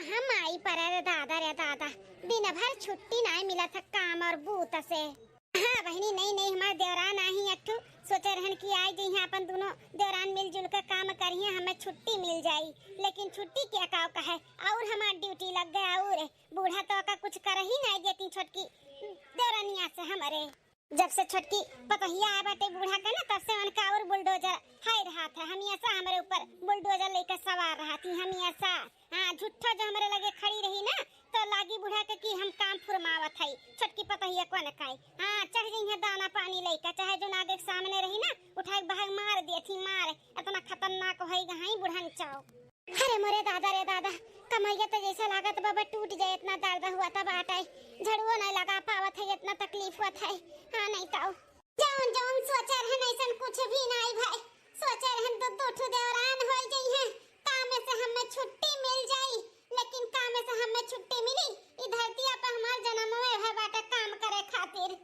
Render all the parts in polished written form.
कहाँ माई पर रे दादा दिन भर छुट्टी नहीं मिला था काम और बूत से। हाँ बहनी नहीं हमारे देवरान आई अट्ठू सोचे रहन कि आज यहाँ अपन दोनों देवरान मिलजुल कर काम करिए हमें छुट्टी मिल जाई, लेकिन छुट्टी क्या काव का है और हमारी ड्यूटी लग गया और बूढ़ा तो का कुछ कर ही नहीं देती छोटकी देवरानिया से हमारे। जब से छोटकी पतहिया आया बाटे बूढ़ा का ना तब से उनका और बुलडोजर हाय रहा था, हम ऐसा हमारे ऊपर बुलडोजर लेकर सवार रहा थी हम ऐसा। हाँ झूठा जो हमारे लगे खड़ी रही ना तो लागी बूढ़ा के कि हम काम फुरमावत है छोटकी पतहिया को न खाई। हाँ चढ़ गई है दाना पानी लेकर चाहे जो नागे सामने रही ना उठा के बाहर मार दिए थी मार इतना खतरनाक है गहाई बुढ़न चाओ। अरे मोरे रे दादा कमैया तो जैसा लागत बाबा टूट जाए इतना दर्द हुआ था बाटा झड़ुओ नहीं लगा पावत है इतना तकलीफ हुआ था। हाँ नहीं ताऊ जौन जौन सोचा रहन ऐसा कुछ भी नहीं भाई सोचा रहन तो ठु देवरान हो जाई है काम से हमें छुट्टी मिल जाई, लेकिन काम से हमें छुट्टी मिली ई धरती पर हमार जन्म में है बाटा काम करे खातिर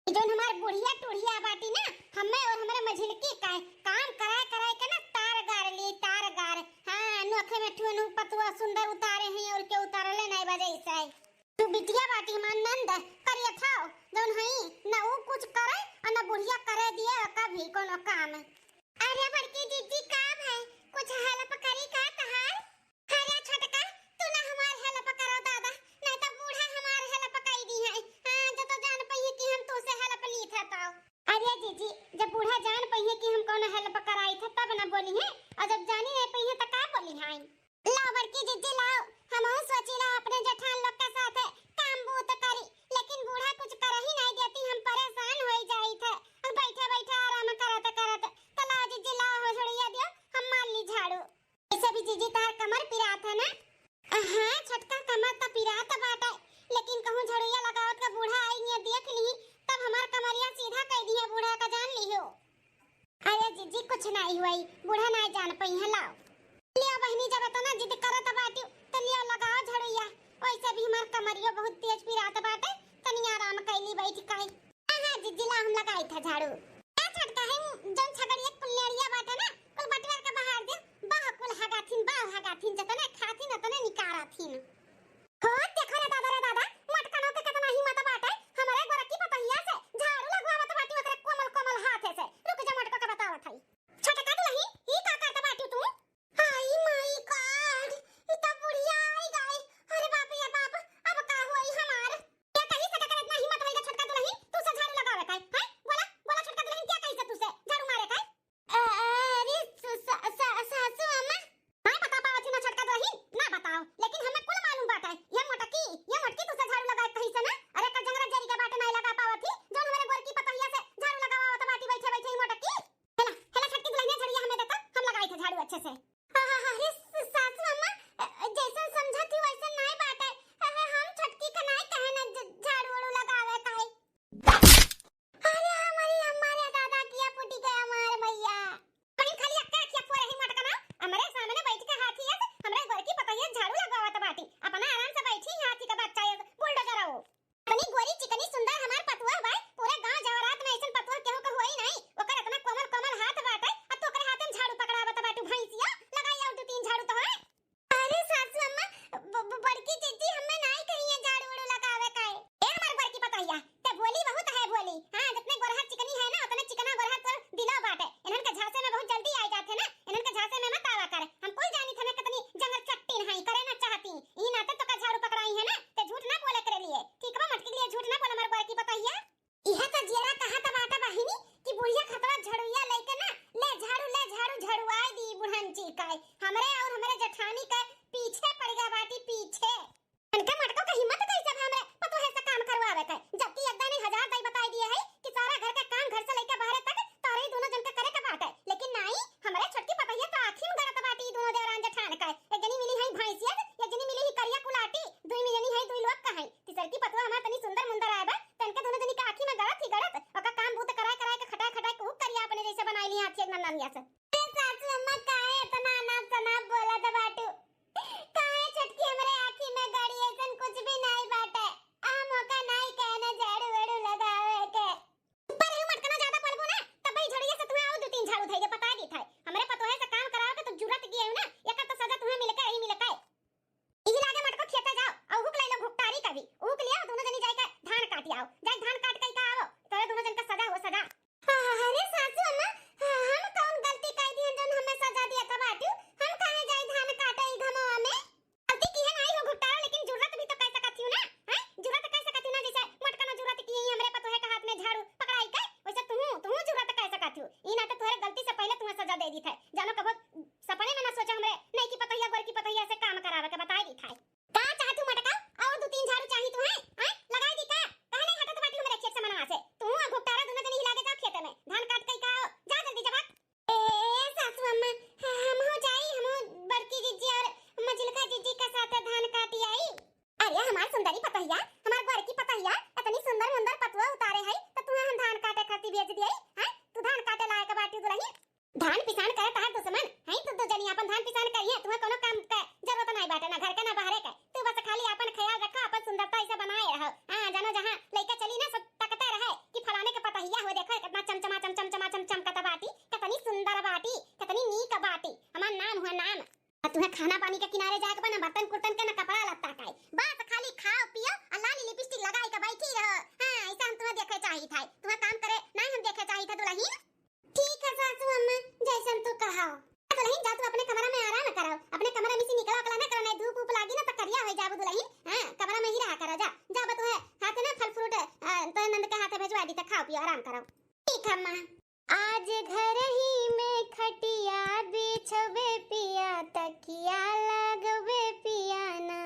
जोन हमार बुढ़िया टुढ़िया बाटी ना हमें और हमारे मझिलकी का काम कराए के ना तार गार ली तार गार। हाँ नोखे में ठुनु पतुआ सुंदर उतारे हैं और के उतारले नहीं बजे इसे तू बिटिया बाटी हमार नंद करिए था जोन हई ना वो कुछ करे और ना बुढ़िया करे दिए कभी कोनो काम। अरे बड़की दीदी काम है कुछ हेल्प करी का तहार। अरे छोटका तू ना हमार हेल्प करो दादा नहीं तो बूढ़ा हमार हेल्प कई दी है। हां जो तो जान पई कि हम तो से हेल्प ली था तो। अरे जीजी जब बूढ़ा जान पई कि हम कोनो हेल्प कराई था तब ना बोली है और जब जानी नहीं पई है तो का बोली है। लाओ बड़की जीजी लाओ हम सोची ला अपने जेठान लोग के साथ काम बूत करी, लेकिन बूढ़ा कुछ कर ही नहीं देती हम परेशान हो जाई थे बैठे बैठे आराम करत तो लाओ जीजी लाओ हो छोड़िया दियो हम मार ली झाड़ू। ऐसे भी जीजी तार कमर पिरात है ना। हां छोटका कमर तो पिरात बाटे लेकिन कहूं झड़िया लगावत का बूढ़ा आई ने देख ली तब हमार कमरिया सीधा कह दिया बूढ़ा का जान लियो। अरे जीजी कुछ नहीं हुई बूढ़ा नहीं जान पई है लाओ लियो बहनी जब तो ना जिद करत बाटी तो लियो लगाओ झड़िया वैसे भी हमार कमरिया बहुत तेज पिरात बाटे तनी आराम कैली बैठ काई। हां जीजी ला हम लगाई था झाड़ू। ए छोटका है जन छगड़िया कुल्लेरिया बाटे ना कुल बटवर के बाहर दे बाह कुल हगाथिन जतने खाथिन तने निकाराथिन। हो देखो रे दादा मटकनो के कितना हिम्मत बाटे हमारे गोरकी पतहिया से झाड़ू लगवावत बाटी ओकरे कोमल हाथ से रुक जा मटको के बतावत हई। छोटका दुलही ई का करत बाटी तू। हाय माय गॉड ई तो बुढ़िया आई गई। अरे बाप रे बाप अब का होई हमार क्या कही सके करे इतना हिम्मत होई छोटका दुलही तू से झाड़ू लगावे का है बोला छोटका दुलही क्या कही से तू से झाड़ू मारे का। अरे सासू अम्मा नहीं बता पावत ना छोटका दुलही ना बताओ लेकिन हमें कुल मालूम बात है ये मोटकी तू से झाड़ू लगाए कही से ना। अरे का जंगरा जरी के बाटे नहीं लगा पावत थी जोन हमारे गोरकी पतहिया से झाड़ू लगावत बाटी बैठे ही मोटकी हेला छोटकी दुलही झड़िया हमें देता हम लगाई थे झाड़ू अच्छे से। अरे सासू अम्मा जैसा समझा थी वैसा नहीं बात है हम छोटकी का नहीं कहे ना झाड़ू वाड़ू लगावे का है। अरे हमारी हमारे दादा किया पुटी गया हमार भैया कहीं खाली अक्का किया फोरे ही मटका ना हमारे सामने बैठ के हाथी है हमरे घर की पतैया झाड़ू लगावत बाटी अपना आराम से बैठी हाथी का बच्चा है बुलडोजर हो अपनी गोरी चिकनी सुंदर हमार पतुआ भाई पूरे गांव जवरात में ऐसन पतुआ केहू का होई नहीं ओकर इतना कोमल हाथ बाटे और तो ओकर हाथ में झाड़ू पकड़ावत बाटू भैंसिया लगाई आउट तीन झाड़ू तो है। अरे सासू अम्मा बड़की जीजी हमें नहीं कहिए झाड़ू वाड़ू लगावे का है ए हमार घर की पतैया ते भोली बहुत है भोली। हां जितने गोरहर चिकनी है ना उतने चिकना गोरहर तो दिला बाटे इनन के झांसे में बहुत जल्दी आ जाते ना इनन के झांसे में मत आवा कर हम कुल जानी थे कितनी जंगल चट्टी नहीं करे ना चाहती ई नाते तो का झाड़ू पकड़ाई है ना ते झूठ ना बोले करे लिए ठीक बा मटकी लिए झूठ ना बोले हमार घर की पतैया। इहा तो जेरा कहा था बाटा बहिनी कि बुढ़िया खतवा झड़ुया लेके ना ले झाड़ू झड़ुआई दी बुढ़न जी का हमरे और हमारे जेठानी का पीछे पड़ गया बाटी पीछे इनका मटको का हिम्मत कैसे हमरे पतो है से काम करवावे का जबकि एक दिन 1000 दाई बताई दिए है कि सारा घर का काम घर से लेके बाहर तक तारे दोनों जन का करे का बात है, लेकिन नहीं हमारे छोटकी पतैया तो आखिर में गलत बाटी दोनों देवरान जेठान का एक जनी मिली है भैंसिया एक जनी मिली है करिया कुलाटी दुई में जनी है दुई लोग का है तीसर की पतवा हमार तनी सुंदर मुंदर आए बा तनके दोनों जनी का आखिर में गलत ओका काम बूत कराए के खटाए के करिया अपने जैसे बनाई ली हाथ से नन्निया से। सासू अम्मा काहे इतना ना बोला दबाटू काहे छोटकी हमरे आखी में गाड़ी ऐसन तुम्हें खाना पानी के किनारे जाके बना बर्तन कुर्तन के ना कपड़ा लत्ता का बस खाली खाओ पियो और लाली लिपस्टिक लगाई के बैठी रहो। हां ऐसा हम तुम्हें देखे चाहिए था, तुम्हें काम करे नहीं हम देखे चाहिए था दुल्हन। ठीक है सासू अम्मा जैसन तू कहो। दुल्हन जा तू अपने कमरा में आराम करो, अपने कमरे में से निकला अकला ना करो, नहीं धूप ऊप लागी ना तो करिया हो जाबो दुल्हन। हां कमरा में ही रहा करो, जा जा बतू है हाथ में फल फ्रूट तो नंद के हाथ भेजवा दी तो खाओ पियो आराम करो। ठीक है अम्मा। आज घर ही में खटिया बिछवे पिया तकिया लगवे पिया ना।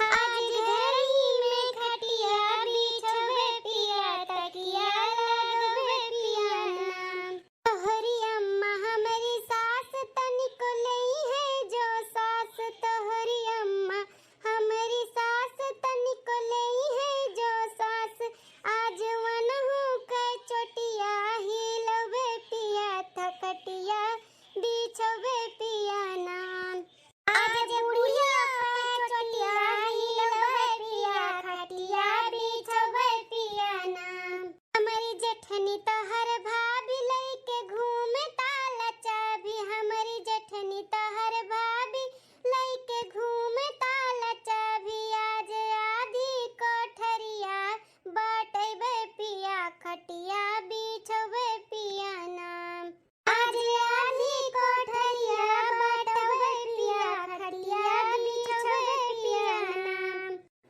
आज घर ही में खटिया बिछवे पिया तकिया लगवे पिया ना। तोहरी अम्मा हमारी सास तनिक लई है जो सास, तोहरी अम्मा हमारी सास तनिक लई है जो सास। आज वनहु के चोटिया हिलवे पिया थकटिया बिछवे पिया ना। आज बुढ़िया के चोटिया हिलवे पिया खटिया बिछवे पिया ना। हमारी जेठनी तो हर भाभी लइके घूमे ताला चाबी, हमारी जेठनी तो हर भाभी लइके घूमे ताला चाबी। आज आधी कोठरिया बाटैबे पिया खटिया बिछवे पिया ना। आज आधी कोठरिया बाटैबे पिया खटिया बिछवे पिया ना।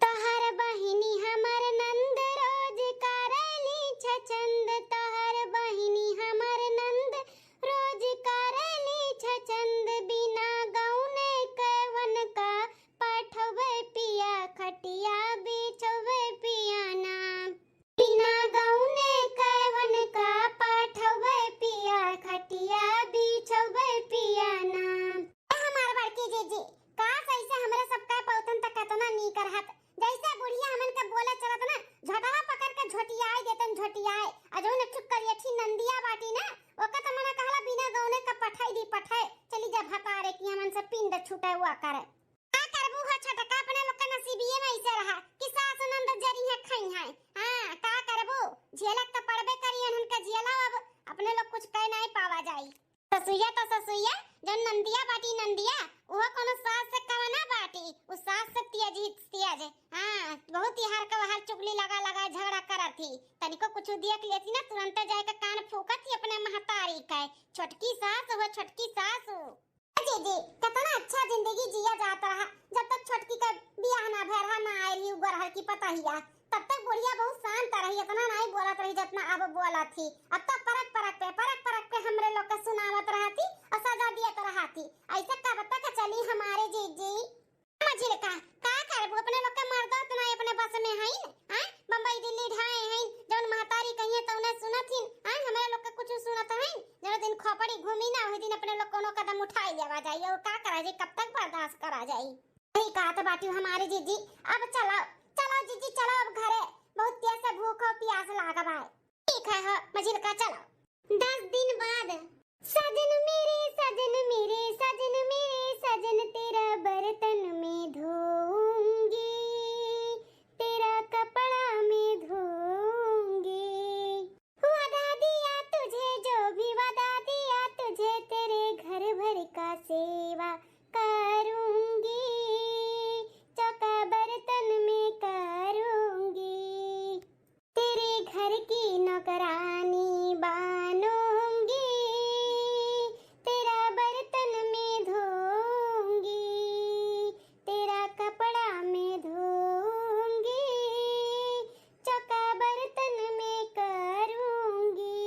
तोहर बहिनी हमर नंद रोज करेली छचंद, तोहर बहिनी हमर नंद रोज करेली छचंद। बिना गौने कवन का पाठवे पिया खटिया बिछवे पिया ना। बिना गौने कवन का पाठवे पिया खटिया बिछवे पिया ना। हमार बड़की जीजी का कैसे हमरे सबका पौतन तक कतना नी करहत, जैसे बुढ़िया हमन के बोले चलत ना झटवा पकड़ के झोटियाए देतन झोटियाए। अजो न चुप करिए थी नंदिया बाटी ना ओका त मना कहला बिना गौने का पठाई दी पठाए चली जा भतारे की हमन से पिंड छूटे हुआ करे। का करबू हो छटका अपने लोग का नसीबिये में ऐसे रहा कि सास नंद जरी है खई है। हां का करबू झेलक त पड़बे करियन उनका जियला, अब अपने लोग कुछ कह नहीं पावा जाई। ससुइया तो ससुइया जन नंदिया बाटी नंदिया वो कोनो सास से कवना बाटी उस सास से तियाज। हां बहुत ही हर का हर चुगली लगा लगा झगड़ा करत थी, तनिको कुछ देख लेती ना तुरंत जाए के कान फूकत थी अपने महतारी का छोटकी सास हो छोटकी सास हो। जी जी कितना अच्छा जिंदगी जिया जाता रहा जब तक छोटकी का बियाह ना भरहा ना आई उगरहा की पता हिया, तब तक बुढ़िया बहुत शांत रही, इतना नहीं बोलत रही जितना अब बोला थी। अब तक परक परक पे हमरे लोग का सुनावत रहती और सजा दिया तो रहती। ऐसे का बता के चली हमारे जीजी मझिल का करबू अपने लोग के मर्द तो नहीं अपने बस में है। हां बंबई दिल्ली ढाए हैं जौन महतारी कहिए तो उन्हें सुनथिन। हां हमरे लोग के कुछ सुनत है जब दिन खोपड़ी घूमी ना ओही दिन अपने लोग कोनो कदम उठाई लेवा जाई और का करा जाई कब तक बर्दाश्त करा जाई। सही कहा तो बाटी हमारे जीजी अब चलो चलो जीजी चलो अब घरे बहुत तेज से भूख और प्यास लागल है। ठीक है मझिल का चलो। 10 दिन बाद सजन मेरे सजन मेरे सजन मेरे सजन तेरा बर्तन में धोऊंगी, तेरा कपड़ा में धोऊंगी। वादा दिया तुझे जो भी वादा दिया तुझे तेरे घर भर का सेवा करूंगी, चौका बर्तन में करूंगी, तेरे घर की नौकरानी बनूंगी, तेरा बर्तन में धोऊंगी, तेरा कपड़ा में धोऊंगी, चौका बर्तन में करूंगी।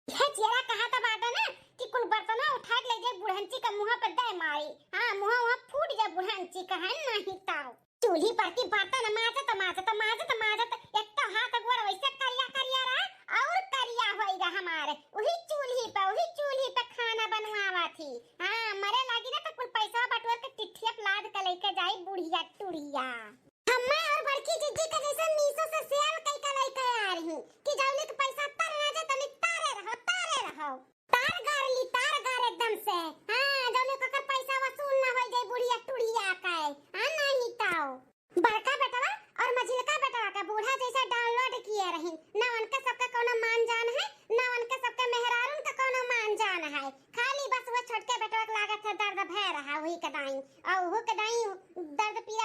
यह जरा कहा था बाटा ना कि कुल बर्तन उठा के ले जाए बुढ़ंची का मुंह पर दे मारी। हां मुंह वहां फूट जाए बुढ़ंची का है नहीं ताऊ चूल्ही पर की बर्तन माजत एक तो हाथ गोड़ वैसे करिया रहा और करिया होइगा हमारे वही चूल्ही पे खाना बनवावा थी। हां मरे लागी ना तो कुल पैसा बटोर के टिठिया लाद के लेके जाई बुढ़िया टुड़िया। हम्मा और बड़की जीजी का जैसे मीशो से सेल कई का लेके आ रही कि जौले के पैसा तर ना जा तनी तारे रहो तार गार एकदम से। हां जौले का पैसा वसूल ना हो जाए बुढ़िया टुड़िया का। हां नहीं ताऊ बड़का बेटवा और मझिलका बेटवा का बूढ़ा जैसा डाउनलोड किए रही ना उनका सबका कोनो मान जान है ना उनका सबका मेहरारून का कोनो मान जान है, खाली बस वो छोटके बेटवा के लागत है दर्द भय रहा वही का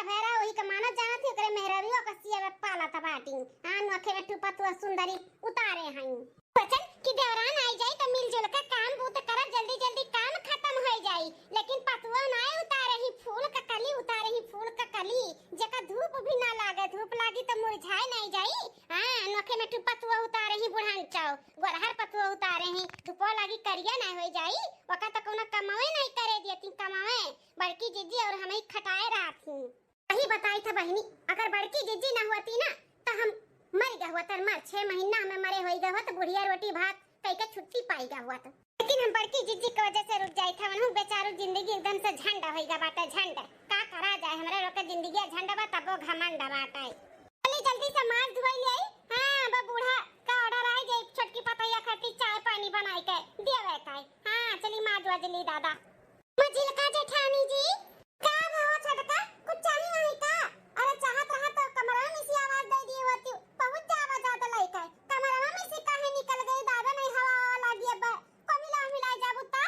जिया भैरा वही का मानो जाना थी ओकरे मेहररियो का सिया में पाला था बाटी हां नखे में टुपा तो सुंदरी उतारे हई बचन कि देवरान आई जाई तो मिलजुल के काम बूत कर जल्दी जल्दी काम खत्म हो जाई लेकिन पतुआ ना उतारे ही फूल का कली उतारे ही फूल का कली जेका धूप भी ना लागे धूप लागी तो मुरझाए नहीं जाई हां नखे में टुपा तो उतारे ही बुढ़ान चाओ गोरहर पतुआ उतारे ही धूपो लागी करिया ना हो जाई वका तो कोनो कमावे नहीं करे देती कमावे बड़की जीजी और हमें खटाए रात वही बताई था बहनी अगर बड़की जीजी ना होती ना तो हम मर गया हुआ तर मर 6 महीना में मरे होई गया हुआ तो बुढ़िया रोटी भात कई का छुट्टी पाई गया हुआ तो लेकिन हम बड़की जीजी की वजह से रुक जाई था वनु बेचारू जिंदगी एकदम से झंड होई गया बाटा झंड का करा जाए हमरे रोके जिंदगी झंड बा तबो घमंड बाटा जल्दी जल्दी से मार धुई ले हां बा बूढ़ा का ऑर्डर आई जाए छोटकी पतैया खाती चाय पानी बनाई के देवे काय हां चली मार दुआ जल्दी दादा मजिल का जेठानी जी का भाव छटका कुछ चाहिए नहीं का अरे चाहत रहा तो कमरा में सी आवाज दे दी होती बहुत ज्यादा ज्यादा लइका कमरा में से काहे निकल गई दादा नहीं हवा लगी अब को मिला जाबू ता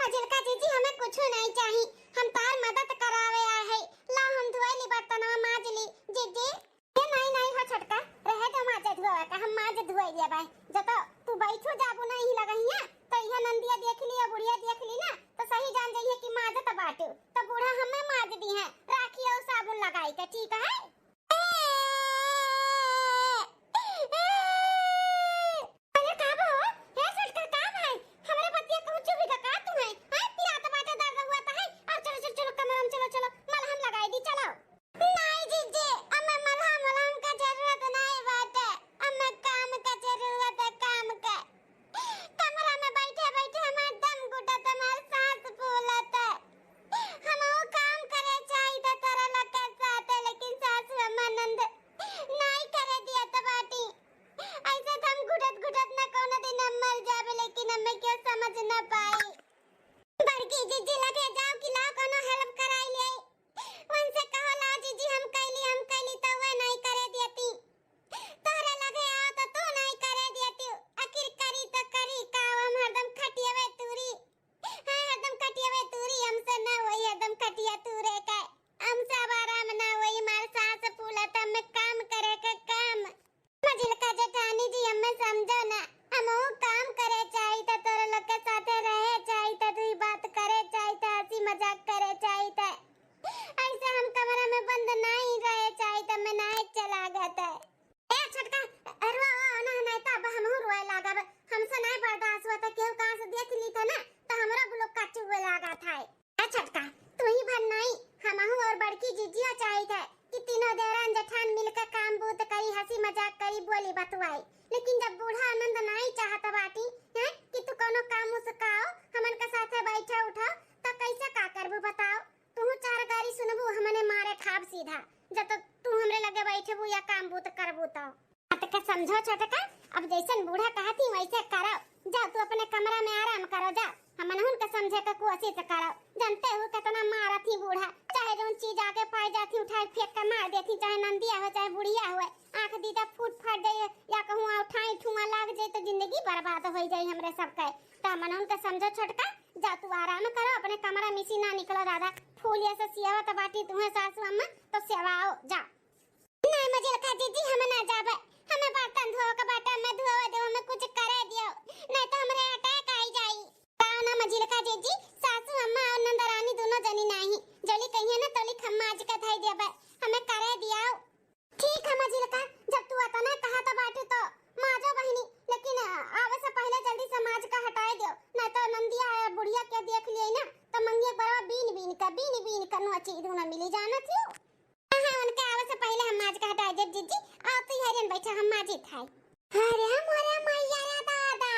मजिल का जीजी हमें कुछ नहीं चाहिए हम तार मदद करावे आ है ला हम धुआली बर्तन माजली जीजी ये नहीं हो छटका रहे तो माजे धुआ का हम माजे धुआई लिया भाई जब तू बैठो जाबू नहीं लगहिया तो यह नंदिया देख लिया बुढ़िया देख ली ना तो सही जान जाइए कि माजे तो बाटू तो बूढ़ा हमें माज दी है राखी और साबुन लगाई के ठीक है लेकिन जब बूढ़ा आनंद नहीं चाहता बाटी है कि तू कोनो काम उसकाओ हमन के साथे बैठा उठा तो कैसे का करबू बताओ तू चार गारी सुनबू हमने मारे खाब सीधा जब तक तू हमरे लगे बैठबू या काम बूत करबू तो अतका समझो छोटका अब जैसन बूढ़ा कहती वैसे करो जा तू अपने कमरा में आराम करो जा हमन उनका समझे का कोशिश करो जानते हो कितना मारती बूढ़ा चाहे जोन चीज आके पाई जाती उठाए फेंक के मार देती चाहे नंदिया हो चाहे बुढ़िया हो आंख दीदा फूट फाट जाए या कहूं उठाई ठुआ लाग जाए तो जिंदगी बर्बाद हो जाए हमरे सबके तो हमन उनका समझो छोटका जा तू आराम करो अपने कमरा में से ना निकलो दादा फूल ऐसे सियावा तो बाटी तुम्हें सासू अम्मा तो सेवाओ जा नहीं मजे का दीदी हम ना जाबे हमें बर्तन धो के बाटा में धोवा दे हमें कुछ करे दियो नहीं तो हमरे अटैक आई जाई ताना मजिल का जीजी सासू अम्मा और नंदरानी दोनों जनी नहीं जली कहिए ना तोली खम्मा आज का थाई देबे हमें करे दियाओ ठीक है मजिल का जब तू आता ना कहा तो बाटी तो माजो बहनी लेकिन आवे से पहले जल्दी समाज का हटाए दियो नहीं तो नंदिया और बुढ़िया के देख लिए ना तो मंगिए बड़ा बीन का नो चीज ना मिली जाना थी हां उनके आवे से पहले हम माज का हटाए दे जीजी आओ तो हरियन बैठा हम माजी थाई अरे मोरे मैया रे दादा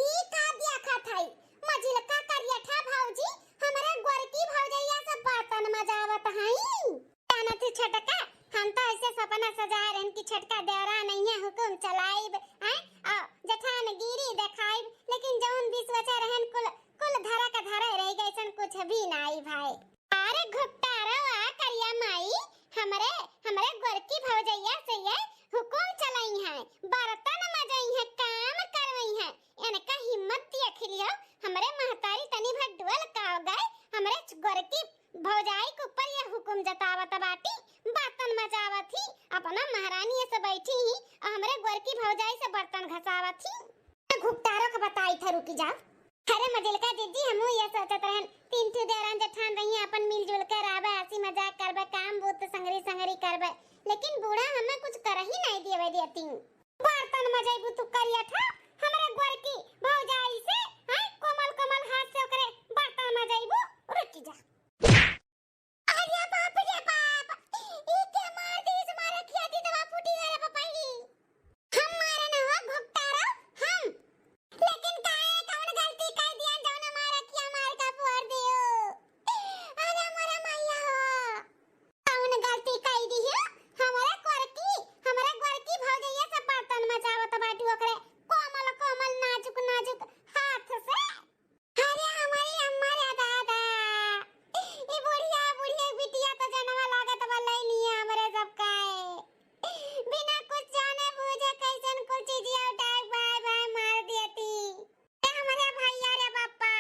ई का दिया खा थाई मजिल का करिया था भौजी हमारे गोरकी भौजैया सब बर्तन मजावत हई ताना थी छटका हम तो ऐसे सपना सजा रहन की छटका देवरा नहीं है हुकुम चलाइब हैं आ जठान गिरी देखाइब लेकिन जौन विश्वचा रहन कुल धरा का धरा रह गइसन कुछ भी नहीं भाई अरे घुट्टा रवा करिया माई हमरे गोरकी भौजैया से ये हुकुम चलाई है बर्तन मजई है काम करवई है इनका हिम्मत देख लियो हमरे महतारी तनी भर डुअल का गए हमरे गोरकी भौजाई के ऊपर ये हुकुम गुण जतावत बाटी, बर्तन मजावत ही, अपना महारानी ऐसे बैठी ही हमरे गोरकी भौजाई से बर्तन घसावत ही। घुपटारो का बताई था, रुकी जाओ। अरे मजलका दीदी, हमू ये सोचत रहन तीन ठे देवरान जेठान रही अपन मिलजुल कर आवे, हंसी मजाक करबे, काम बूत संगरी संगरी करबे, लेकिन बूढ़ा हमें कुछ कर ही नहीं देवे देती। बर्तन मजाइबू तू करिया था हमरे गोरकी भौजाई से, हां कोमल कोमल हाथ से ओकरे बर्तन मजाइबू, रुकी जा। अरे बाप रे बाप, ई के मार दीस, मारे खिया दी दवा फूटी रे पपाई। हम मारे न हो घुपटारो, हम लेकिन काहे कौन गलती कर दिया जौन मारा किया मार का पुआर दियो। अरे मोरे मैया हो, कौन गलती कर दी है? हमारे गोरकी भौजैया से बर्तन मचावत बाटी ओकरे कोमल कोमल नाजुक नाजुक हाथ से। अरे हमारी अम्मा रे दादा, ई बुढ़िया बुढ़िया बिटिया तो जनवा लागत वाला ही नहीं है हमरे सब काए, बिना कुछ जाने बूझे कैसन कुछ चीजिया उठाए बाय बाय मार देती। ए हमारे भैया रे पापा,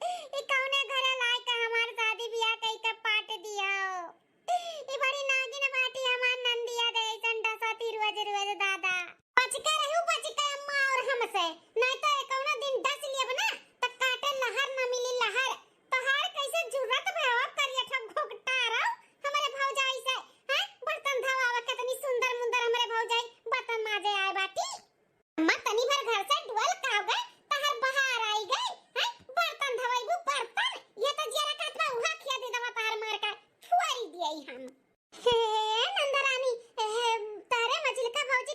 ई कौने घरे लाई का हमार शादी बियाह कई के पाट दिया। ई बड़ी नागिन बाटी हमार नंदिया दे ऐसन डसती रोज रोज दादा। बच के रहू, बच के अम्मा और हमसे, नहीं तो कौनो दिन डस लियब ना त काटे लहर न मिली लहर। तोहार कैसे जुर्रत भव करिया ठग घोकटारो हमरे भौजाई से, हैं बर्तन धवावे कितनी सुंदर मुंदर हमरे भौजाई बर्तन माजे आए बाटी। अम्मा तनी भर घर से डुअल का गए तहर बाहर आई गई, हैं बर्तन धवाइबू बर्तन, ये तो जरा काटवा उहा खिया दे दवा तार मार का फुआरी दियई हम। हे नंदरानी, तारे मजलिका भौजी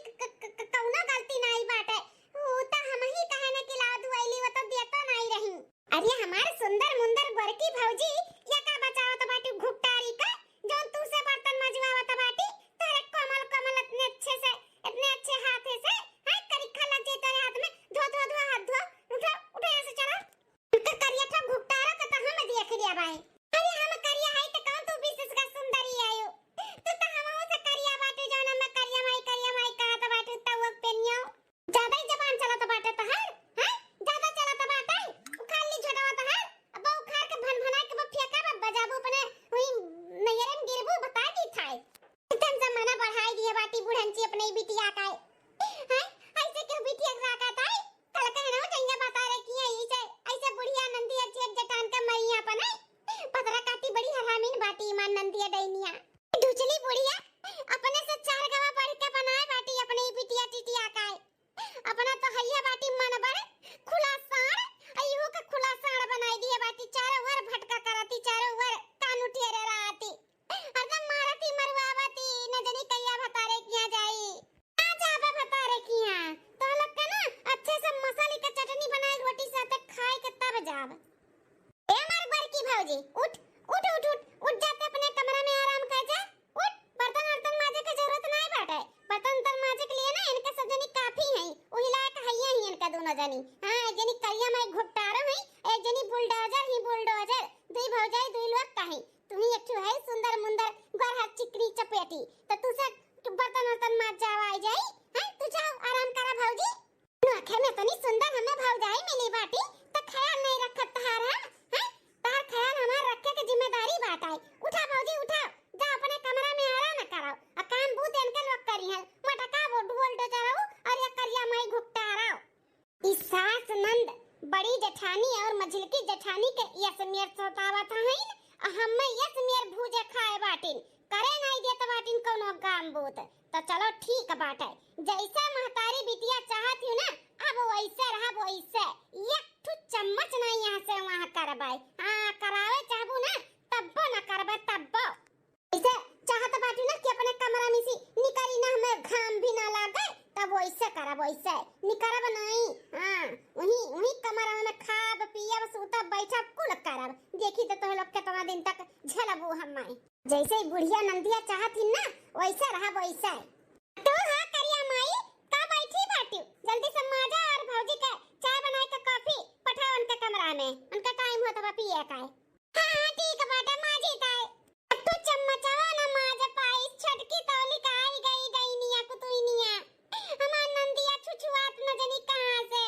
कौनो गलती नहीं बाटे, ऊ त हम ही कहे न कि लाओ दुआइली वो तो देतो नहीं रही। अरे हमार सुंदर मुंदर गोरकी भौजी या का बचावत बाटी घुपटारी का, जोन तू से बर्तन मजवावत बाटी, तारे कोमल कोमल इतने अच्छे हाथ से, हां करिखा लग जाए तेरे हाथ में, धो धो धो हाथ धो, उठो उठो ऐसे चलो। तो करिया था घुपटारा तो हम देख लिया भाई। अरे हम करिया है तो कौन तू विशेष का सुंदरी आयो, तू तो हमहु से करिया बाटी जोन हम करिया माई कहत बाटी त वो पेनियो ज्यादा ही जबान चलत बाटे तहर, हैं ज्यादा चलत बाटे, खाली झटवा तहर, अब उखाड़ के भनभना के फेंका बजाबू अपने हुई नैयरे में गिरबू बता दी थाई। इतन जमाना बढ़ाई दिए बाटी बुढ़ंची अपने बिटिया का, हैं ऐसे क्यों बिटिया राका ताई, कल कहना हो जइया बता रे कि ऐसे बुढ़िया नंदिया चेक जटान का मैया अपने पतरा काटी बड़ी हरामीन बाटी ईमान नंदिया डैनिया ढुचली बुढ़िया अपने से चार गवा पढ़ के बनाए बाटी अपने बिटिया टिटिया का, अपना तो हैया बाटी मन बड़ खुला साड़, अयो का खुला साड़ बनाई दिए बाटी, चारों ओर भटका करती, चारों ओर कान उठेरे रहती, हरदम मारती मरवावती, न जनी कहिया भतारे किया जाई, आ जाबे भतारे किया तो लोग के ना अच्छे से मसाले का चटनी बनाई रोटी साथे खाए के तब जाब। ए मार गोरकी भौजी, उठ उठ उठ उठ उठ जाते अपने कमरा में आराम कर जा, उठ बर्तन वर्तन माजे की जरूरत नहीं बाटे, बर्तन तन माजे के लिए ना इनके सब जनी काफी हैं, ओही लायक हैया ही इनका दोनों जनी। हां एक जनी करिया माई घुपटारो है, एक जनी बुलडोजर ही बुलडोजर, दुई भौजाई दुई लोग काहे, तू ही एक है सुंदर मुंदर गोर हाथ चिकनी चपेटी, तो तू से बर्तन वर्तन माज जावा आई जाई, हैं तू जाओ आराम करा भौजी। आंखें में तनी सुंदर हमें भौजाई मिली बाटी तो ख्याल नहीं रखत तहार, हैं तार ख्याल हमार रखे के जिम्मेदारी बाटाई। उठा भौजी उठा, जा अपने कमरा में आराम कराओ, आ काम बूत इनके लोग करी है, मटका वो बोल्टो चलाओ और ये करिया माई घुपटाराओ। इस सास नंद बड़ी जेठानी और मझिलकी जेठानी के यसमेर सतावत हईन, हमें यसमेर भूजे खाए बाटिन, करे नहीं देत बाटिन कोनो काम बूत, तो चलो ठीक बाटे, जैसा महतारी बिटिया चाहती हूँ ना अब वैसे रहा वैसे, एक ठू चम्मच नहीं यहाँ से वहाँ करबाई, हाँ करावे चाहबू ना तब्बो न करबे तब्बो, ऐसे चाहत बाटी ना कि अपने कमरा में सी निकरी ना हमें घाम भी ना लागे, तब वैसे करब वैसे निकरब नहीं, हाँ वही कमरा में खाब पियब सूतब बैठब कुल करब, देखी तो तुम लोग कितना दिन तक झेलबू हमें, जैसे ही बुढ़िया नंदिया चाहती ना वैसे रहा वैसे। तो हाँ करिया माई का बैठी बाटी, जल्दी से माजा और भौजी का चाय बनाए के कॉफी पठाओ उनके कमरा में, उनका टाइम होता बा पिए का। हाँ ठीक बाटे माजी ताई, तू चम्मचावा ना माजा पाई, छटकी तौली का आई गई निया कुतुई निया, हमार नंदिया छुछुआत न जनी कहां से,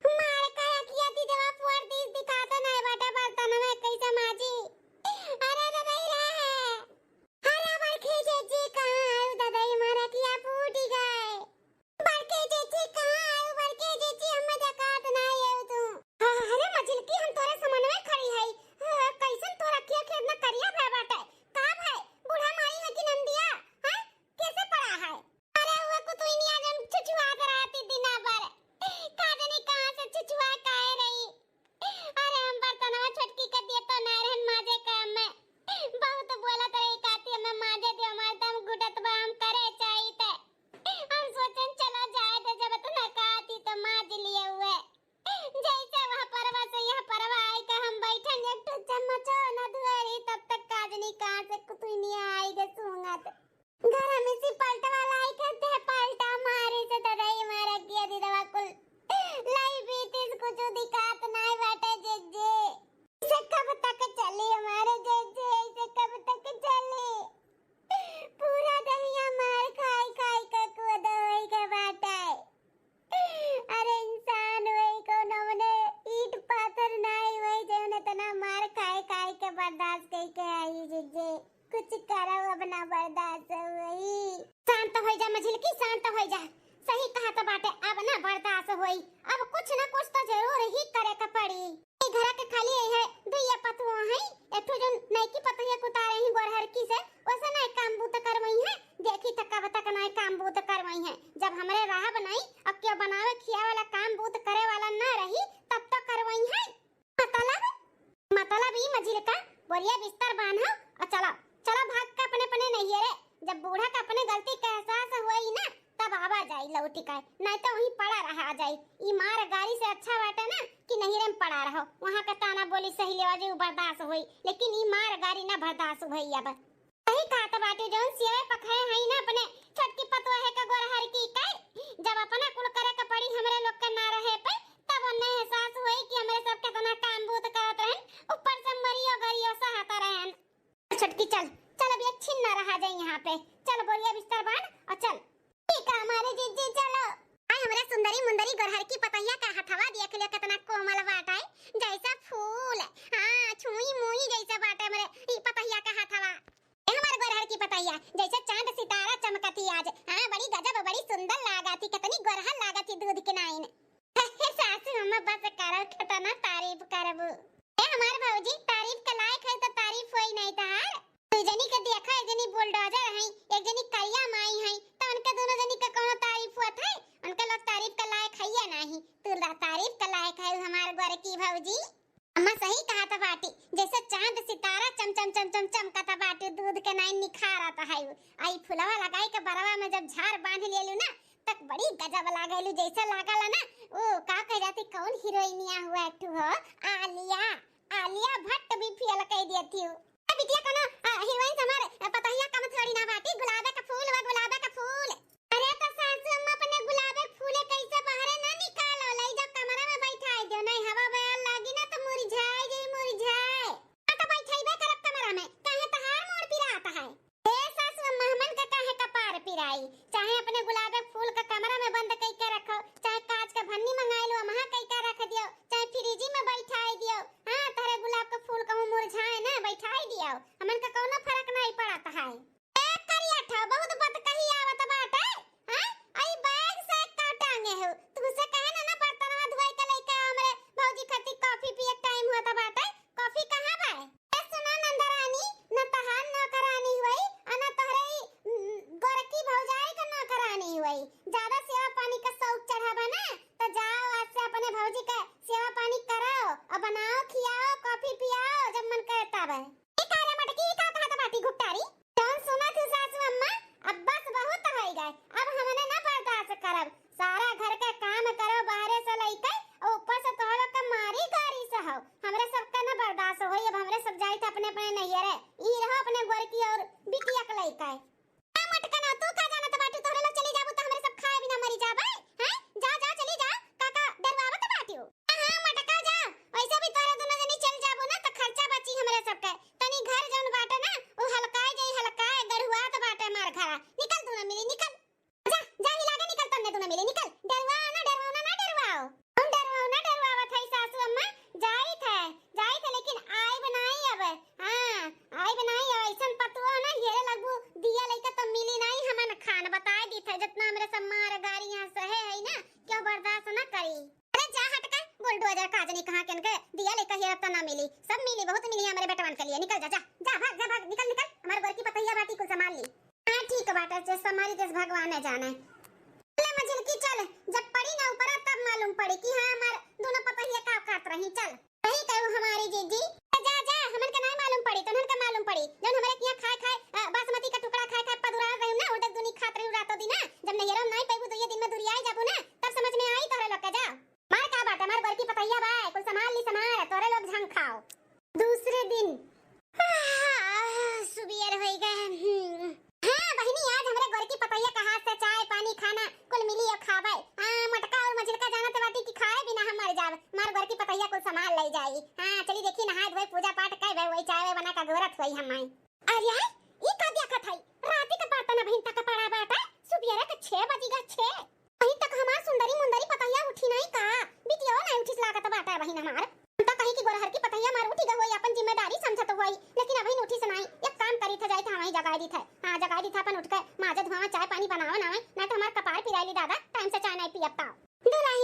मारे कहा किया दी दवा पुआर दीस दिखाते नहीं बाटे बर्तन में कैसे माजी, अरे रे नहीं रहा है, ना बर्दाश्त होई। शांत हो जा मझिलकी, शांत हो जा। सही कहा तो बाटे, अब ना बर्दाश्त होई। अब कुछ ना कुछ तो जरूर ही करे के पड़ी। ए घर के खाली है दुइया पतुआ है, एठो जो नईकी पतुया कुतारे ही गोरहर की से ओसे ना काम बूत करवई है। देखी त कब तक ना काम बूत करवई है। जब हमरे राह बनाई अब क्यों बनावे खिया वाला काम बूत करे वाला ना रही तब तो करवई है। मतलब ही मझिलका बोरिया बिस्तर बांधो और चलो चलो भाग के अपने अपने नहीं रे। जब बूढ़ा का अपने गलती का एहसास हुई ना तब आवा जाई लौटी का, नहीं तो वहीं पड़ा रहा आ जाई। ई मार गाड़ी से अच्छा बाटे ना कि नहीं रे में पड़ा रहो। वहां का ताना बोली सही लेवा जो बर्दाश्त हुई, लेकिन ई मार गाड़ी ना बर्दाश्त हुई। अब सही कहा तो बाटे जोन सियाए पखाए है ना अपने छोटकी पतवा है का गोरहर की काय। जब अपना कुल करे का पड़ी हमरे लोग के ना रहे पे तब उन्हें एहसास हुई कि हमरे सब कितना काम बूत करत रहन, ऊपर से मरियो गरियो सहाता रहन। छोटकी चल चल अभी अच्छी ना रहा जाए यहाँ पे। चल बोरिया बिस्तर बांध और चल। ठीक है हमारे जीजी चलो। आई हमरे सुंदरी मुंदरी गोरहर की पतैया का हथवा देख लियो कितना कोमल बाटा है, जैसा फूल। हां छुई मुई जैसा बाटा हमरे ई पतैया का हथवा। ए हमारे गोरहर की पतैया जैसे चांद सितारा चमकती आज। हां बड़ी गजब बड़ी सुंदर लागती, कितनी गोरहर लागती दूध के नाइन। सासू अम्मा बस करो कितना तारीफ करबू। ए हमार भौजी तारीफ के लायक है तो तारीफ होई नहीं तार। दू जनी के देखा, एक जनी बुलडोजर है, एक जनी करिया माई है, तो उनके दोनों जनी के कोनो तारीफ होत है? उनके लोग तारीफ के लायक है या नहीं? तू तारीफ के लायक है हमार गोर की भौजी। अम्मा सही कहा था बाटी, जैसे चांद सितारा चम चम चम चम चमकता बाटी दूध के नाइन निखार आता है। आई फुलवा लगाई के बरवा में जब झाड़ बांध लेलू ना तक बड़ी गजब लागैलू। जैसा लागला ना ओ का कह जाती कौन हीरोइनिया हुआ तू हो? आलिया भट्ट भी फेल कह देती हो। बिटिया कोनो हीरोइन हमारे पतैया कम थोड़ी ना बाटी। गुलाबे का फूल व गुलाबे का फूल। अरे तो सासू अम्मा अपने गुलाबे फूल कैसे बाहर ना निकालो, ले जा कमरा में बैठाई दो, नहीं हवा बयाल लागी ना तो मुरझाए जाई मुरझाए। तो बैठाईबे करब कमरा में, काहे तहार मोड़ पिराता है? ए सासू अम्मा हमन का काहे कपार पिराई? चाहे अपने गुलाबे फूल का कमरा में बंद कई के रखो, चाहे कांच का भन्नी मंगाई लो वहां कई के रख दियो, चाहे फ्रिज में बैठाई दियो। हां तारे गुलाब का फूल कहूं मुरझाए ना बैठाई दियो, हमन का कोनो फर्क नहीं पड़ता है। ए करिया ठा बहुत बात कही आवत बाटे। हां आई बैग से का टांगे हो तुमसे कहे ना बर्तनवा धोए के लइका हमरे भौजी खाती कॉफी पिए टाइम होता बाटे। कॉफी कहां बा? ए सुना नंदरानी न तहार न करानी हुई अना तोहरे गोरकी भौजाई का न करानी हुई। ज्यादा सेवा पानी का शौक चढ़ाबा ना तो जाओ आज से अपने भौजी का सेवा पानी कराओ और बनाओ खियाओ कॉफी पियाओ जब मन करता है। ई कारे मटकी का कहत बाटी घुट्टारी कौन सुना थी सासू अम्मा? अब बस बहुत हो गए, अब हमने ना बर्दाश्त करब। सारा घर का काम करो बाहरे से लइका और ऊपर से तोहरा का मारी गाड़ी से हो। हमरे सब का ना बर्दाश्त होई। अब हमरे सब जाई त अपने अपने नहीं रे ई रहो अपने गोरकी और बिटिया के लइका। आ मटकना तू का जाना त बाटी तोहरे लोग चली जाबू त हमरे सब खाए बिना मरी जाबे। हैं जा जा चली जा काका डरवावत बाटियो। हां मटका जा, वैसे भी तोरे दोनों जनी चल जाबू ना त खर्चा बची हमरे सब के। तनी घर जौन बाटे ना ओ हलकाए जाई हलकाए गढ़ुआ त बाटे मार खरा। निकल तू ना मिली निकल जा जा ही लागे निकल तन्ने तू ना मिली निकल। डरवाओ ना डरवाओ हम डरवाओ ना डरवावत है सासू अम्मा। जाई थे लेकिन आई बनाई अब। हां आई बनाई ऐसन पतुआ ना हेरे लगू दिया लइका तो मिली नहीं। हमन खान बताए दी थे जितना हमरे सब मार गाड़ी यहां सहे है ना क्यों बर्दाश्त ना करी। अरे जा हट का बुलडोजर काजनी कहां के इनके दिया लेकर हेरा तो ना मिली, सब मिली बहुत मिली हमारे बेटवन के लिए। निकल जा जा जा भाग निकल निकल हमारे घर की पतैया बाटी को संभाल ली। हां ठीक बात है जैसे हमारी जैसे भगवान ने जाने। ले मझिलकी चल, जब पड़ी ना ऊपर तब मालूम पड़ी कि हां हमार दोनों पतैया का काट रही। चल सही कहू हमारी जीजी जा जा हमन के नहीं मालूम पड़ी तो का मालूम पड़ी जब हमारे किया खाए बासमती का टुकड़ा खाए पदुरा रहू ना उड़द दुनी खात रहू रातों दिन जब नैयरो नहीं पैबू तो ये दिन में दुरियाई जाबू ना तब समझ में आई तोरे लोग का। जा मार का बात हमार घर की पतैया बा कुल संभाल ली संभाल तोरे लोग झंग खाओ। दूसरे दिन सुबेर हो गए। हां बहनी आज हमरे घर की पतैया का हाथ से चाय पानी खाना कुल मिली और खावे। हां मटका और मझिलका जाना तो बाटी की खाए बिना हम मर जाब। मार घर की पतैया कुल संभाल ले जाई। हां चली देखी नहाए धोए पूजा पाठ करे वही चाय बना का गोरत होई हमाई। अरे ई का देखत हई राती का बर्तन बहिन तक पड़ा बाटा सुबेरे के 6 बजेगा 6 अभी तक हमार सुंदरी मुंदरी पतैया उठी नहीं का बिटिया नहीं उठी लागत बाटा बहिन हमार। तो कहीं की गोरहर की पतैया मार उठी गई अपन जिम्मेदारी समझत होई लेकिन अभी उठी से नहीं एक काम करी थे जाई था हमारी जगाई दी थे हां जगाई दी था अपन उठ के माजा धुआवा चाय पानी बनाओ ना ना तो हमार कपार पिराइली दादा टाइम से चाय नहीं पियब पाओ। दुल्हन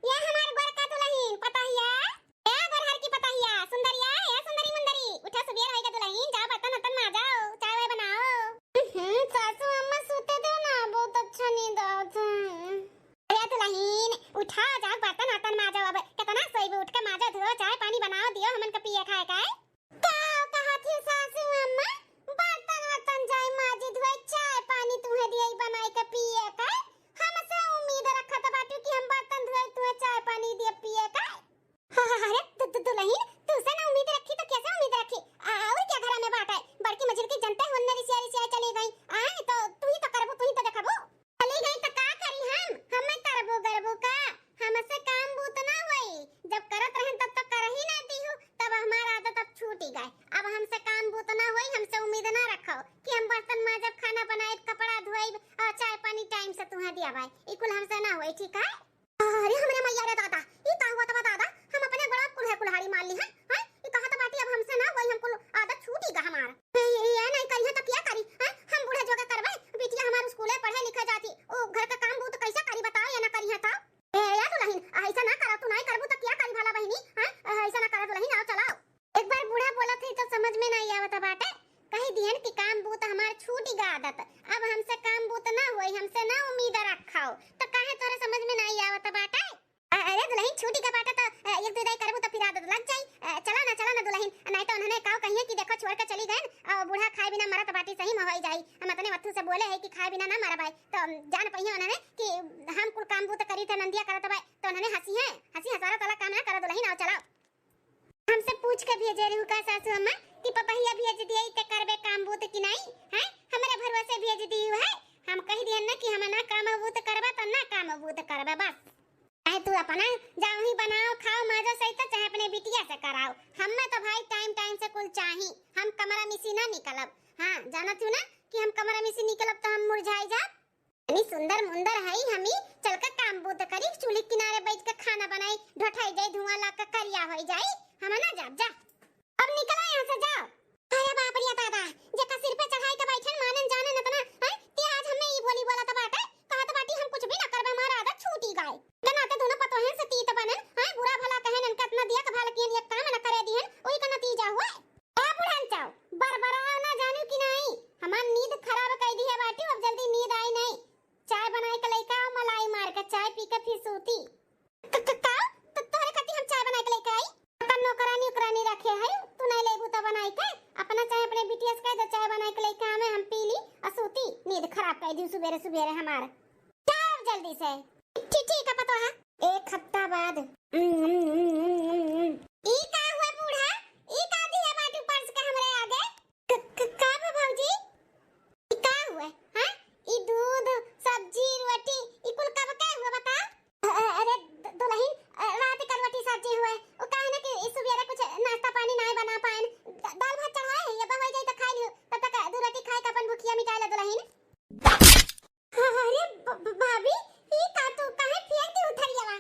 ये हमार गोर का दुल्हन पता हिया ए गोरहर की पता हिया सुंदरिया ए सुंदरी मुंदरी उठा सुबेर होएगा दुल्हन जा बर्तन उतन माजाओ चाय वाय बनाओ। सासू अम्मा सोते दो ना बहुत अच्छा नींद आता है। अरे दुल्हन उठा जा बर्तन उतन माजाओ अब कितना सोई उठ के माजा धो चाय पानी बनाओ दियो हमन का पिए खाए का का कहा थी सासू अम्मा बर्तन उतन जाय माजी धोए चाय पानी तुम्हें दिए बनाए के पिए का हमसे उम्मीद रखत बाटू कि हम बर्तन धोए तुम्हें चाय पानी दिए पिए का। अरे दुल्हन तू से ना उम्मीद रखी तो कैसे उम्मीद रखी और क्या घर में बात है बड़की मजिल की जनता होने रिसिया चली गई आए तो तू ही तो करबो तू ही तो देखबो चली गई तो का करी हम में तरबो गरबो का हमसे काम बूत ना होई जब करत रहन तब तक कर ही ना दीहु तब हमारा आदत अब छूट ही गए अब हमसे काम बूत ना होई हमसे उम्मीद ना रखो कि हम बर्तन माजब खाना बनाए कपड़ा धोई और चाय पानी टाइम से तुम्हें दिया भाई इकुल हमसे ना होई ठीक है। अरे हमरे मैया रे दादा ई का हुआ तो दादा हम अपने बड़ा कुल्हाड़ी मार ली है हां ई कहा तो बाटी अब हमसे ना वही हमको आदत छूट ही गा हमारा ये नहीं करिए तो क्या करी हां हम बूढ़ा जोगा करबे बिटिया हमारे स्कूल में पढ़े लिखे जाती ओ घर का काम बहुत कैसे करी बताओ या ना करिए तो ए या दुल्हन ऐसा ना करा तू नहीं करबू तो क्या करी भला बहनी हां ऐसा ना करा दुल्हन आओ चलाओ एक बार बूढ़ा बोला थी तो समझ में नहीं आवत बाटे कही दिहन कि काम बूत हमार छूट ही गा आदत अब हमसे काम बूत ना होई हमसे ना उम्मीद रखाओ तो काहे तोरे समझ में नहीं आवत बाटे। अरे दुल्हन छूटी का बाटे तो एक दो दाई करबू तो फिर आदत लग जाई चला ना दुल्हन नहीं तो उन्होंने काव कहिए कि देखो छोड़ के चली गए और बूढ़ा खाए बिना मरत बाटी सही में होई जाई हम अपने मत्थू से बोले है कि खाए बिना ना मरा भाई तो जान पहिए उन्होंने कि हम कुल काम बूत करी थे नंदिया करत भाई तो उन्होंने हंसी हसारा तला काम ना करा दुल्हन आओ चलाओ हमसे पूछ के भेजे रहू का सासू अम्मा कि पपहिया भेज दिए ते करबे काम बूत कि नहीं है हमारे भरोसे भेज दी है हम कह दिए ना कि हम ना काम बूत करबा तो ना काम बूत करबा बस चाहे तू अपना जाओ ही बनाओ खाओ माजो सही तो चाहे अपने बिटिया से कराओ हमें तो भाई टाइम से कुल चाही हम कमरा मिसी ना निकलब हां जानत हूं ना कि हम कमरा मिसी निकलब तो हम मुरझाई जा इतनी सुंदर मुंदर है हमी चल के काम बूत करी चूल्हे किनारे बैठ के खाना बनाई ढठाई जाई धुआं ला के करिया होई जाई हम ना जा अब निकला यहां से जाओ। अरे बाप रे दादा जेका सिर पे चढ़ाई के बैठन मानन जानन इतना है ते आज हमने ई बोली बोला तो बाटे कहा तो बाटी हम कुछ भी ना करबे हमारा आदत छूट ही गए गनाते दोनों पतो हैं से तीत बनन है बुरा भला कहन इनका इतना दिया के भला किन एक काम ना करे दिहन ओई का नतीजा हुआ ए बुढ़ान चाओ बरबरा ना जानू कि नहीं हमार नींद खराब कर दी है बाटी अब जल्दी नींद आई नहीं चाय बनाए के लेके आओ मलाई मार के चाय पी के फिर सोती का तो तोरे खाती हम चाय बनाए के लेके आई नौकरानी रखे है तू नहीं लेबू तो बनाई के अपना चाहे अपने बिटिया से कह दे चाय बनाए के लेके आवे हम पी ली और सोती नींद खराब कर दी सुबेरे हमार जाओ जल्दी से ठीक है पता है एक हफ्ता बाद ई का हुआ बूढ़ा ई का दिया बाटू पर्स के हमरे आगे का भौजी ई का हुआ हां ई दूध सब्जी रोटी ई कुल कब का हुआ बता अरे दुल्हन रात का रोटी सब्जी हुआ ओ काहे ना कि इस सुबेरे कुछ नाश्ता पानी नहीं बना पाएन दाल भात चढ़ाए है ये बा हो जाई तो खा लियो तब तक दो रोटी खाए के अपन भूखिया मिटा ले दुल्हन। अरे भाभी ई का तू काहे फेंक दी उथरियावा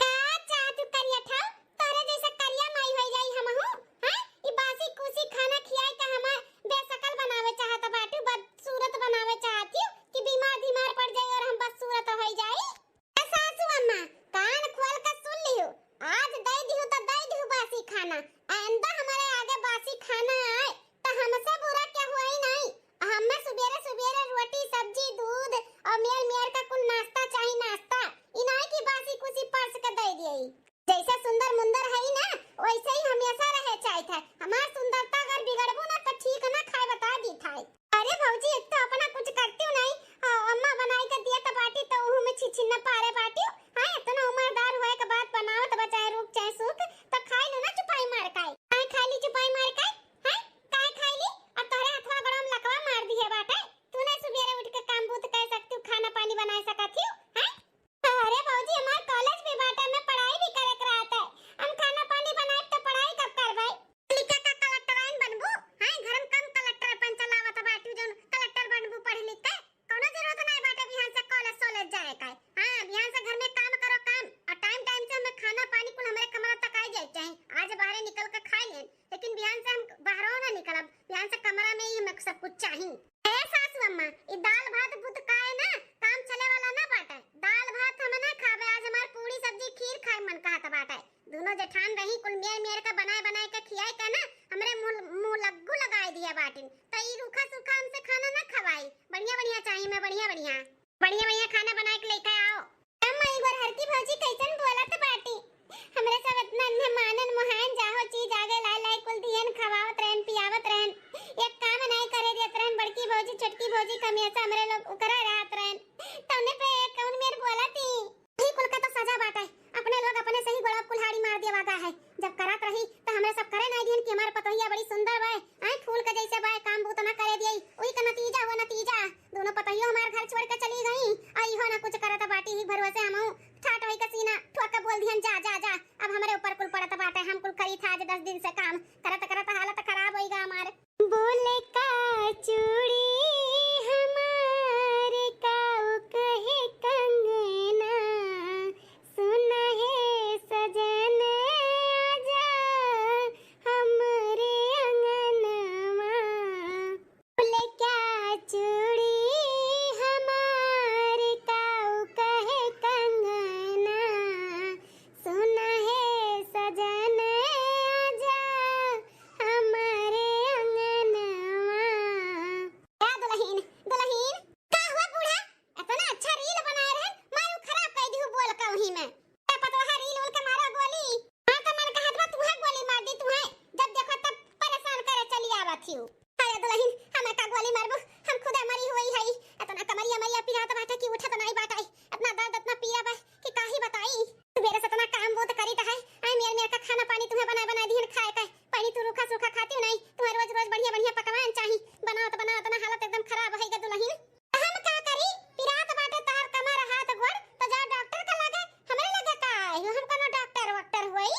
का चा तू करिया था तारे जैसा करिया माई हो जाई हम हो हां ई बासी कुसी खाना खियाई के हम बेशकल बनावे चाहत बाटू बदसूरत बनावे चाहती कि बीमार पड़ जाए और हम बदसूरत हो जाई। सासू अम्मा कान खोल कर सुन लियो आज दे दियो तो दे दियो बासी खाना आंदा हमारे आगे बासी खाना आए तो हमसे बुरा क्या हुआ ही नहीं हमें सुबेरे ई दाल भात भूत काए ना काम चले वाला ना बाटे। दाल भात हम ना खाबे, आज हमार पूरी सब्जी खीर खाए मन कहत बाटे। दोनों जेठान रही कुल मेर मेर के बनाए के खियाई के ना हमरे मुंह लग्गू लगाई दिया बाटिन। त ई रूखा सूखा हमसे खाना ना खवाई, बढ़िया बढ़िया चाहिए मैं, बढ़िया खाना बनाए के लेके आओ। अम्मा एक बार हरकी भौजी कैसन बोलत बाटी, हमरे सब इतना ने मानन मोहन जाहो चीज आगे लाई लाई कुल दियन खवावत रहन पियावत रहन, एक काम नहीं करे देत रहन। बड़की भौजी छोटकी भौजी कमियासा हमरे लोग उकरा रात रहन, तौने पे कौन मेर बोलती ही कुल का तो सजा बाटे। अपने लोग अपने सही बड़ा कुल्हाड़ी मार दिया वागा है। जब करत रही तो हमरे सब करे नहीं दियन कि हमार पतोहिया बड़ी सुंदर बा, आए फूल के जैसे बा, काम बूत ना करे दियई, ओई का नतीजा हुआ नतीजा। दोनों पतोहियो हमार घर छोड़ के चली गई, आई हो ना कुछ करत बाटी ही भरोसे हमहू ठाट होई का सीना ठोक के बोल दिहन जा जा जा। अब हमरे ऊपर कुल पड़त बाटे, हम कुल करी था आज 10 दिन से काम करत करत हालत खराब होई गा हमार। बोले का चूड़ी हमारे काऊ कहे कंगना, सुना है सजन आजा हमरे अंगनवा। बोले क्या चूड़ी हमारे काऊ कहे कंगना, सुना है सजन आजा हमारे अंगनवा। क्या दुल्हन दुल्हन का हुआ बूढ़ा, इतना अच्छा रील बनाए रहे मारू खराब कर दी बोल का वही में। क्या पता है रील उनके मारा गोली, हां का मन कहत बा तुहे गोली मार दी, तुहे जब देखो तब परेशान करे चली आवत हियो। अरे दुल्हन हमें का गोली मारबो, हम खुदा मरी हुई है। इतना कमरिया मरिया पिरात बाटे कि उठत नहीं बाटे, इतना दर्द इतना पीरा बा कि काहे बताई। सुबेरे से इतना काम बहुत करी त है, आई मेर का खाना पानी तुम्हें बना दिहन खाए के, पानी तू रूखा सूखा खाती नहीं, तुम्हें रोज रोज बढ़िया पकवान चाहिए। बनावत ना हालत एकदम खराब है गे दुल्हन। हम का करी, पिरात बाटे तार कमर हाथ गोड़ तो जा डॉक्टर का लगे, हमरे लगे का आयो, हम कोनो डॉक्टर वॉक्टर होई।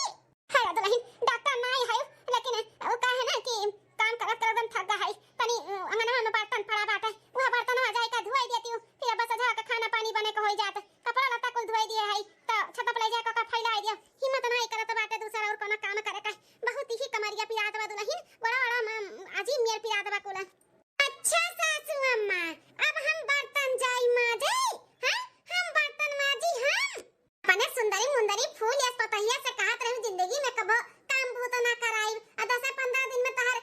हाय दुल्हन डॉक्टर नहीं है, लेकिन वो काहे ना कि काम करत एकदम थक गा है, तनी अंगना में बर्तन पड़ा बाटे, वह बर्तन आ जाए का धोई देती हूं, फिर बस जा के खाना पानी बने के होई जात, कपड़ा लत्ता कुल धोई दिए है त छत पर ले जा के फैला दिया। हिम्मत नहीं करत बाटे दूसरा और कोनो काम करे का, बहुत ही कमरिया पिरात बा दुल्हन, बड़ा अजीब मेर पिरात बा कुल। अच्छा सासू अम्मा अब हम बर्तन जाई माजे, हां हम बर्तन माजी, हम अपने सुंदरी मुंदरी फूल या पतहिया से कहत रही जिंदगी में कबो काम भूत ना कराई, 10-15 दिन में तहर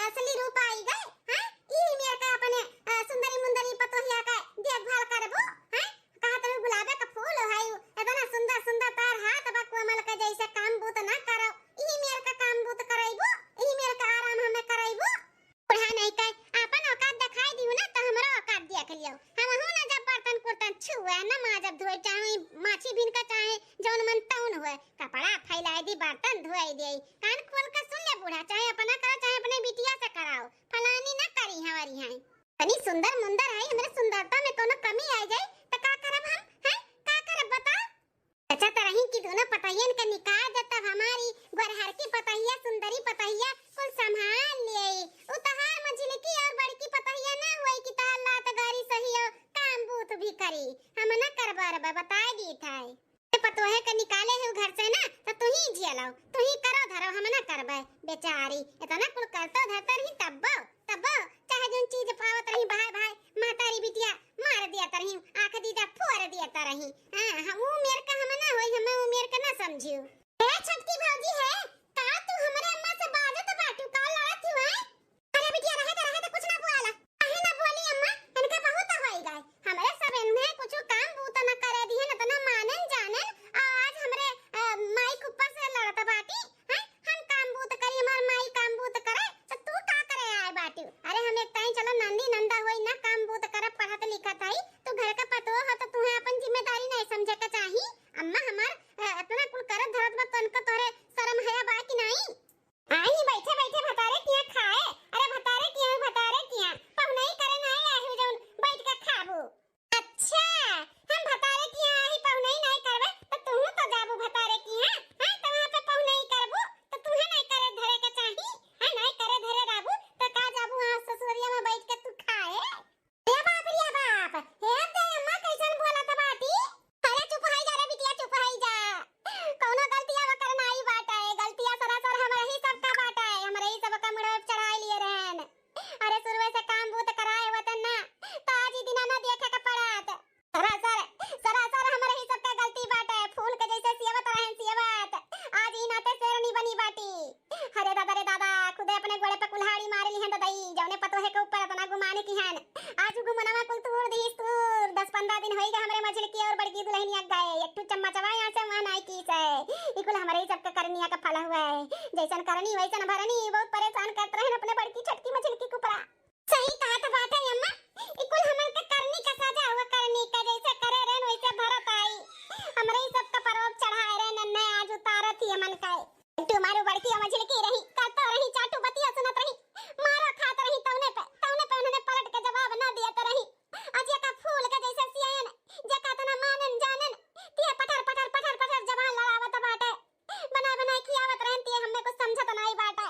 असली रूप आई गए। हां ई मेर का अपने सुंदरी मुंदरी पतहिया का देखभाल करबो, हां कहत रही गुलाबे का फूल है, इतना सुंदर सुंदर तार हाथ बा कोमल का जैसे काम भूत ना करो, ई मेर का काम भूत कराइबो, ई मेर का आराम हमें कराइबो। बुढ़ा नहीं कह अपन औकात दिखाई दियो ना तो हमरो औकात देख लियो। हम हो ना जब बर्तन कुर्तन छुए ना माजब धोए चाहे माछी बिन का चाहे जौन मन तौन हुए, कपड़ा फैलाई दी बर्तन धोई दे, कान खोल के सुन ले बूढ़ा, चाहे अपना करो चाहे अपने बिटिया से कराओ, फलानी ना करी हमारी है। तनी सुंदर मुंदर है, हमरे सुंदरता में कोनो कमी आ जाए तो का करब हम, हैं का करब बताओ। अच्छा तरही की दोनों पतहियन के निकाह जब तब हमारी गोरहर की पतहिया सुंदरी पतहिया कुल संभाल ले, उतहार मझिलकी और बड़की पतहिया ना होई कि तार लात गारी सही हो काम बूत भी करी, हम ना करबर बताए दी था। पतोहे के निकाले है घर से ना तो तू ही जियलाओ, तू ही करो धरो, हम ना करबे बेचारी, इतना कुल करतो धरतर ही तब्बो चाहे जोन चीज पावत रही भाई भाई मातारी बिटिया मार दिया तरही, आंख दीदा फोड़ दिया तरही। हां हम उमेर का हम ना होई, हम उमेर का ना समझियो। ए छटकी भौजी है का तू हमरे अम्मा से बाजत बाटू का लड़त हुआ है? अरे बिटिया रहे तो कुछ ना बोला, काहे ना बोली अम्मा, इनका बहुत होई गए, हमरे सब इन्हें कुछ काम बूत ना करे दिए ना तो ना मानन जानन, आज हमरे माई कुप्पा से लड़त बाटी, हैं हम काम बूत करी, हमार माई काम बूत करे तो तू का करे आए बाटी। अरे हम एक टाइम चलो नंदी नंदा होई ना काम बूत करे, पढ़त लिखत हई, तू घर का पतो हो तो तुम्हें अपन जिम्मेदारी नहीं ठू चम्मचवा यहाँ से वहाँ नाई की से इकुल हमारे ही सबका करनिया का फल हुआ है। जैसन करनी वैसन भरनी, बहुत परेशान करते रहे अपने बड़की छटकी मछली की कुपड़ा। सही कहा तो बात है अम्मा, इकुल हमन के करनी का सजा हुआ, करनी का जैसे करे रहन वैसे भरत आई। हमरे ही सबका परोप चढ़ाए रहे नन्ने आज उतारत ही हमन का। तू मारू बड़की मछली की रही करता रही, चाटू बतिया सुनत रही, मारो खात रही, तौने पे उन्होंने पलट के जवाब ना दिया तो रही। आज ये का फूल के जैसे सियान जे का तना मानन जानन तिया पटर पटर पटर पटर जवान लड़ावत बाटे, बना बना खियावत रहन तिया हमें कुछ समझत नहीं बाटे।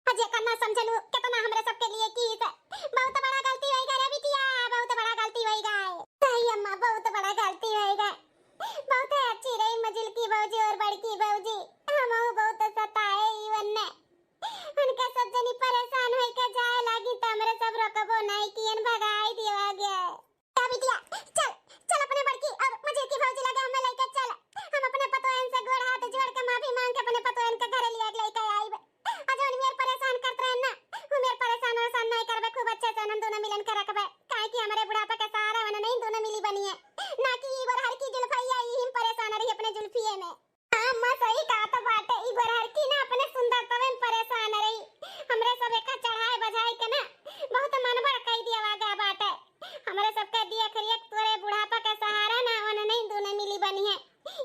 आज ये करना समझलू कितना हमरे सबके लिए की से बहुत बड़ा गलती होई गए रे बिटिया, बहुत बड़ा गलती होई गए। सही अम्मा, बहुत बड़ा गलती होई गए। बहुत अच्छी रही मजिल की भौजी और बड़की भौजी, हमहु बहुत सताए इवन ने। उनके सब जनी परेशान होई के जाए लागी त हमरे सब रकबो नहीं कियन भगाई दिया गया। क्या बिटिया चल चल अपने बड़की और मजिल की भौजी लगे हमें लेके चल, हम अपने पतोहन से गोड़ हाथ जोड़ के माफी मांग के अपने पतोहन के घरे लिया लेके आईब। आज उन मेर परेशान करत रहन ना, उ मेर परेशान नहीं करबे, खूब अच्छे से हम दोनों मिलन के रखबे। काहे कि हमारे बुढ़ापा के सहारा वन नहीं दोनों मिली बनी है ना कि ई बार हर की जुल्फैया ही परेशान रही अपने जुल्फिए में। हां मां सही कहा तो बात है, ई बार हर की ना अपने सुंदरता में परेशान रही। हमरे सब एक चढ़ाए बजाए के ना बहुत मनबड़ कह दिया वागा बात है। हमरे सबके दिया खरिया तोरे बुढ़ापा के सहारा ना वन नहीं दोनों मिली बनी है।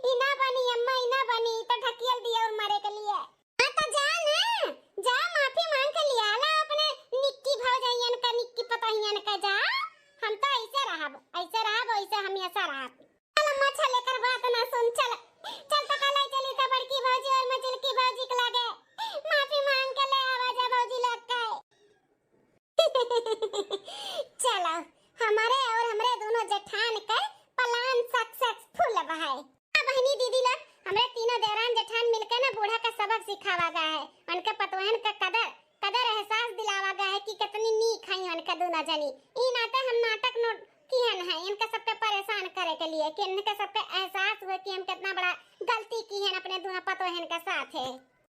ई ना बनी अम्मा, ई ना बनी तो ढकियल दिया और मरे के लिए। हां तो जा ना, जा माफी मांग के लिया ला अपने निक्की भौजाइयन का, निक्की पतोहियन का। जा हम तो ऐसे रहब ऐसे हम ऐसा रहब। चल अम्मा चल लेकर बात ना सुन, चल चल तो कल चली तो बड़की भौजी और मजिल की भौजी के लगे माफी मांग के ले आवाजा भौजी लग के। चलो हमारे और हमरे दोनों जेठान का प्लान सक्सेसफुल है। बहनी दीदी लोग हमरे तीनों देवरान जेठान मिलकर ना बूढ़ा का सबक सिखावा गया है, उनके पतोहन का कदर एहसास दिलावा गया है कि कितनी नीक है उनका दोनों जनी। ई नाते हम नाटक नोट किहन है इनके सबके परेशान करे के लिए कि इनके सबके एहसास हुए कि हम कितना बड़ा गलती की है अपने दोनों पतोहन के साथ है।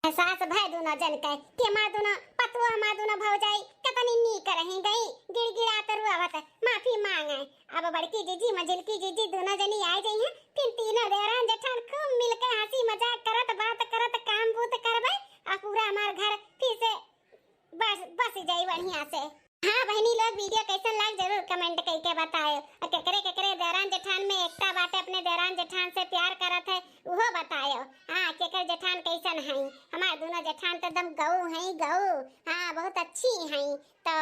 एहसास भय दोनों जन के कि हमार दोनों पतुआ हमार दोनों भौजाई कितनी नीक रही गई, गिड़गिड़ात रुआवत माफी मांगे। अब बड़की जीजी मजिल की जीजी दोनों जनी आ गई हैं, फिर तीनों देवरान जेठान खूब मिलकर हंसी मजाक करत बात करत काम बूत करबे और पूरा हमार घर फिर से बस जाई बढ़िया से। हाँ बहनी लोग वीडियो कैसा लग जरूर कमेंट करके बताओ, और केकरे देवरान जेठान में एकता बाटे अपने देवरान जेठान से प्यार करत है वो बताओ। हाँ केकर जेठान कैसन है, हमार दोनों जेठान तो एकदम गऊ हैं गऊ। हाँ बहुत अच्छी हैं। तो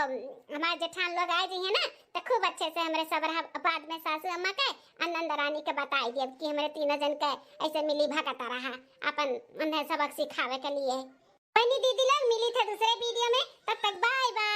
हमार जेठान लोग आए जी है ना तो खूब अच्छे से हमारे सब बाद में सासू अम्मा के आनंद रानी के बताई दिए कि हमारे तीनों जन के ऐसे मिली भगत रहा अपन उन्हें सबक सिखावे के लिए। बहनी दीदी लोग मिली थे दूसरे वीडियो में, तब तक बाय बाय।